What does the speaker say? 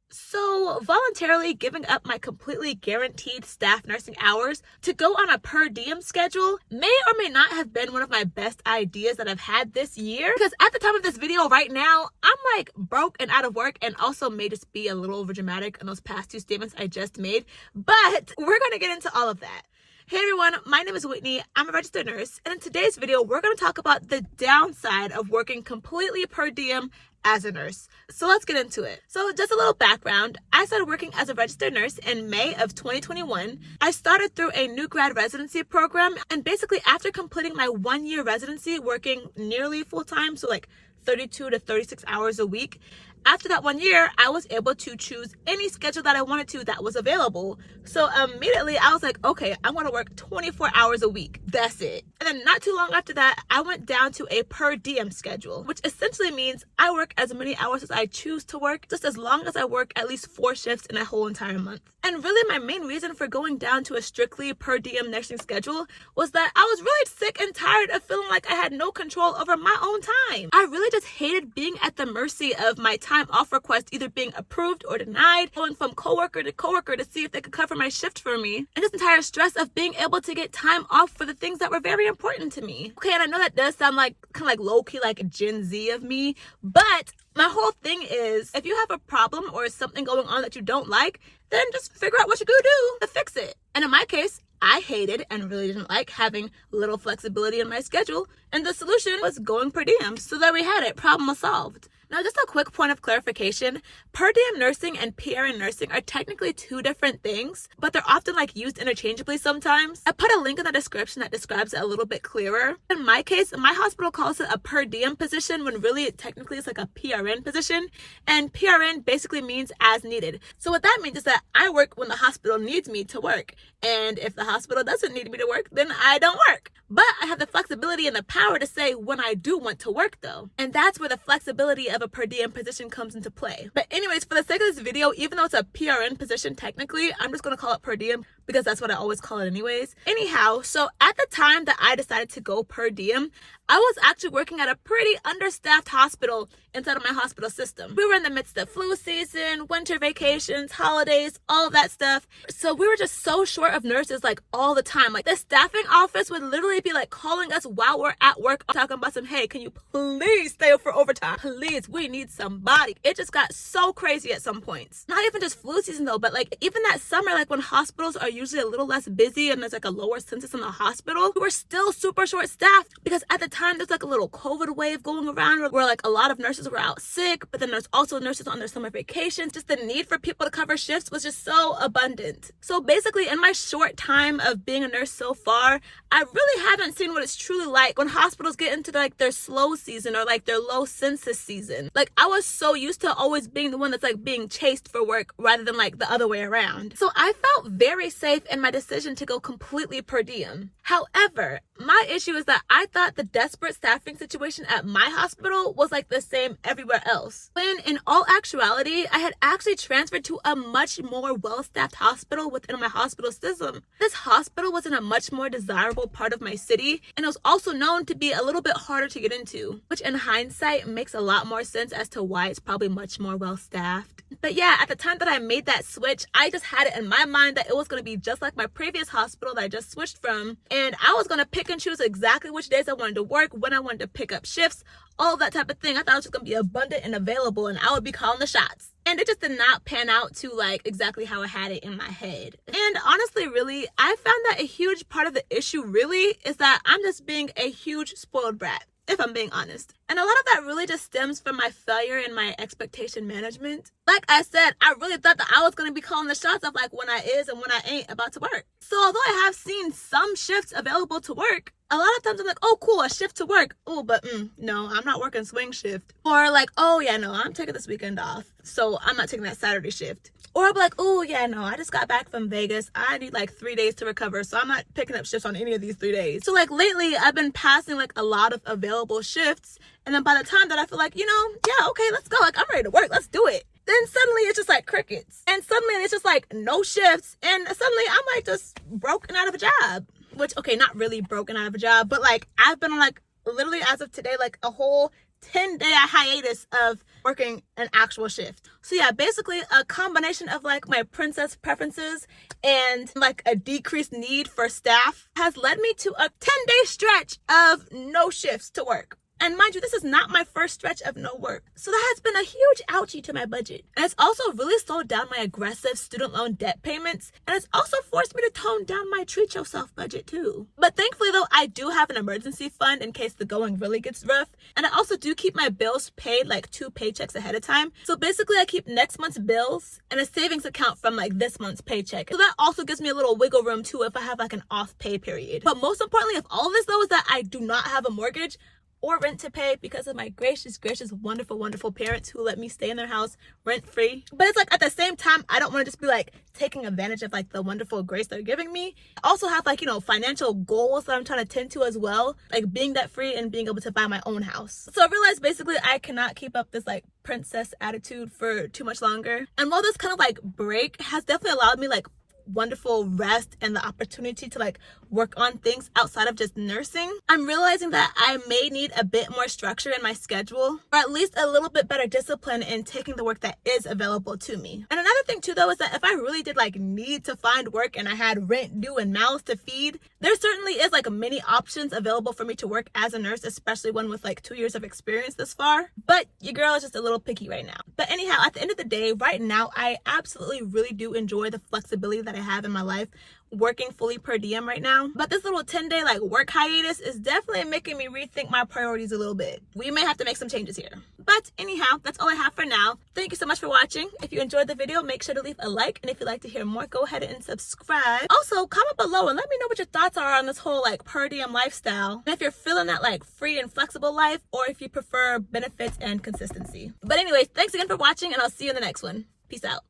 So, voluntarily giving up my completely guaranteed staff nursing hours to go on a per diem schedule may or may not have been one of my best ideas that I've had this year. Because at the time of this video right now, I'm like broke and out of work, and also may just be a little over dramatic in those past two statements I just made. But we're going to get into all of that. Hey everyone, my name is Whitney. I'm a registered nurse, and in today's video, we're going to talk about the downside of working completely per diem as a nurse. So let's get into it. So just a little background. I started working as a registered nurse in May of 2021. I started through a new grad residency program, and basically after completing my 1-year residency, working nearly full-time, so like 32 to 36 hours a week. After that 1 year, I was able to choose any schedule that I wanted to that was available. So immediately I was like, okay, I'm going to work 24 hours a week. That's it. And then not too long after that, I went down to a per diem schedule, which essentially means I work as many hours as I choose to work, just as long as I work at least 4 shifts in a whole entire month. And really my main reason for going down to a strictly per diem nursing schedule was that I was really sick and tired of feeling like I had no control over my own time. I really just hated being at the mercy of my time off request either being approved or denied, going from coworker to coworker to see if they could cover my shift for me, and this entire stress of being able to get time off for the things that were very important to me. Okay, and I know that does sound like kind of like low-key like Gen Z of me, but my whole thing is, if you have a problem or something going on that you don't like, then just figure out what you're gonna do to fix it. And in my case, I hated and really didn't like having little flexibility in my schedule, and the solution was going per diem. So there we had it, problem was solved. Now, just a quick point of clarification, per diem nursing and PRN nursing are technically two different things, but they're often like used interchangeably sometimes. I put a link in the description that describes it a little bit clearer. In my case, my hospital calls it a per diem position when really technically it's like a PRN position, and PRN basically means as needed. So what that means is that I work when the hospital needs me to work, and if the hospital doesn't need me to work, then I don't work. But I have the flexibility and the power to say when I do want to work though. And that's where the flexibility of a per diem position comes into play. But anyways, for the sake of this video, even though it's a PRN position technically, I'm just going to call it per diem because that's what I always call it anyways. Anyhow, so at the time that I decided to go per diem, I was actually working at a pretty understaffed hospital inside of my hospital system. We were in the midst of flu season, winter vacations, holidays, all of that stuff. So we were just so short of nurses like all the time. Like the staffing office would literally be like calling us while we're at work, talking about some, hey, can you please stay up for overtime? Please, we need somebody. It just got so crazy at some points. Not even just flu season though, but like even that summer, like when hospitals are usually a little less busy and there's like a lower census in the hospital, we were still super short staffed because at the time there's like a little COVID wave going around where like a lot of nurses were out sick, but then there's also nurses on their summer vacations. Just the need for people to cover shifts was just so abundant. So basically in my short time of being a nurse so far, I really haven't seen what it's truly like when hospitals get into like their slow season or like their low census season. Like I was so used to always being the one that's like being chased for work rather than like the other way around. So I felt very safe in my decision to go completely per diem. However, my issue is that I thought the desperate staffing situation at my hospital was like the same everywhere else. When in all actuality, I had actually transferred to a much more well-staffed hospital within my hospital system. This hospital was in a much more desirable part of my city, and it was also known to be a little bit harder to get into, which in hindsight makes a lot more sense as to why it's probably much more well-staffed. But yeah, at the time that I made that switch, I just had it in my mind that it was going to be just like my previous hospital that I just switched from, and I was going to pick and choose exactly which days I wanted to work, when I wanted to pick up shifts, all that type of thing. I thought it was just going to be abundant and available, and I would be calling the shots. And it just did not pan out to like exactly how I had it in my head. And honestly, really, I found that a huge part of the issue really is that I'm just being a huge spoiled brat, if I'm being honest. And a lot of that really just stems from my failure in my expectation management. Like I said, I really thought that I was going to be calling the shots of like when I is and when I ain't about to work. So although I have seen some shifts available to work, a lot of times I'm like, oh cool, a shift to work. Oh, but no, I'm not working swing shift. Or like, oh yeah, no, I'm taking this weekend off, so I'm not taking that Saturday shift. Or I'll be like, oh yeah, no, I just got back from Vegas. I need like 3 days to recover, so I'm not picking up shifts on any of these 3 days. So like lately, I've been passing like a lot of available shifts, and then by the time that I feel like, yeah, okay, let's go. Like I'm ready to work. Let's do it. Then suddenly it's just like crickets. And suddenly it's just like no shifts. And suddenly I'm like just broken out of a job. Which, okay, not really broken out of a job, but like I've been on like literally as of today, like a whole 10-day hiatus of working an actual shift. So yeah, basically a combination of like my princess preferences and like a decreased need for staff has led me to a 10-day stretch of no shifts to work. And mind you, this is not my first stretch of no work. So that has been a huge ouchie to my budget. And it's also really slowed down my aggressive student loan debt payments. And it's also forced me to tone down my treat yourself budget too. But thankfully though, I do have an emergency fund in case the going really gets rough. And I also do keep my bills paid like 2 paychecks ahead of time. So basically I keep next month's bills and a savings account from like this month's paycheck. So that also gives me a little wiggle room too if I have like an off pay period. But most importantly of all of this though is that I do not have a mortgage or rent to pay because of my gracious, wonderful parents who let me stay in their house rent free. But it's like at the same time, I don't want to just be like taking advantage of like the wonderful grace they're giving me. I also have like, you know, financial goals that I'm trying to tend to as well, like being debt free and being able to buy my own house. So I realized basically I cannot keep up this like princess attitude for too much longer. And while this kind of like break has definitely allowed me like wonderful rest and the opportunity to like work on things outside of just nursing, I'm realizing that I may need a bit more structure in my schedule, or at least a little bit better discipline in taking the work that is available to me. And another thing too though is that if I really did like need to find work and I had rent due and mouths to feed, there certainly is like many options available for me to work as a nurse, especially one with like 2 years of experience this far. But your girl is just a little picky right now. But anyhow, at the end of the day, right now I absolutely really do enjoy the flexibility that I have in my life working fully per diem right now. But this little 10-day like work hiatus is definitely making me rethink my priorities a little bit. We may have to make some changes here. But anyhow, that's all I have for now. Thank you so much for watching. If you enjoyed the video, make sure to leave a like. And if you'd like to hear more, go ahead and subscribe. Also, comment below and let me know what your thoughts are on this whole like per diem lifestyle. And if you're feeling that like free and flexible life, or if you prefer benefits and consistency. But anyways, thanks again for watching and I'll see you in the next one. Peace out.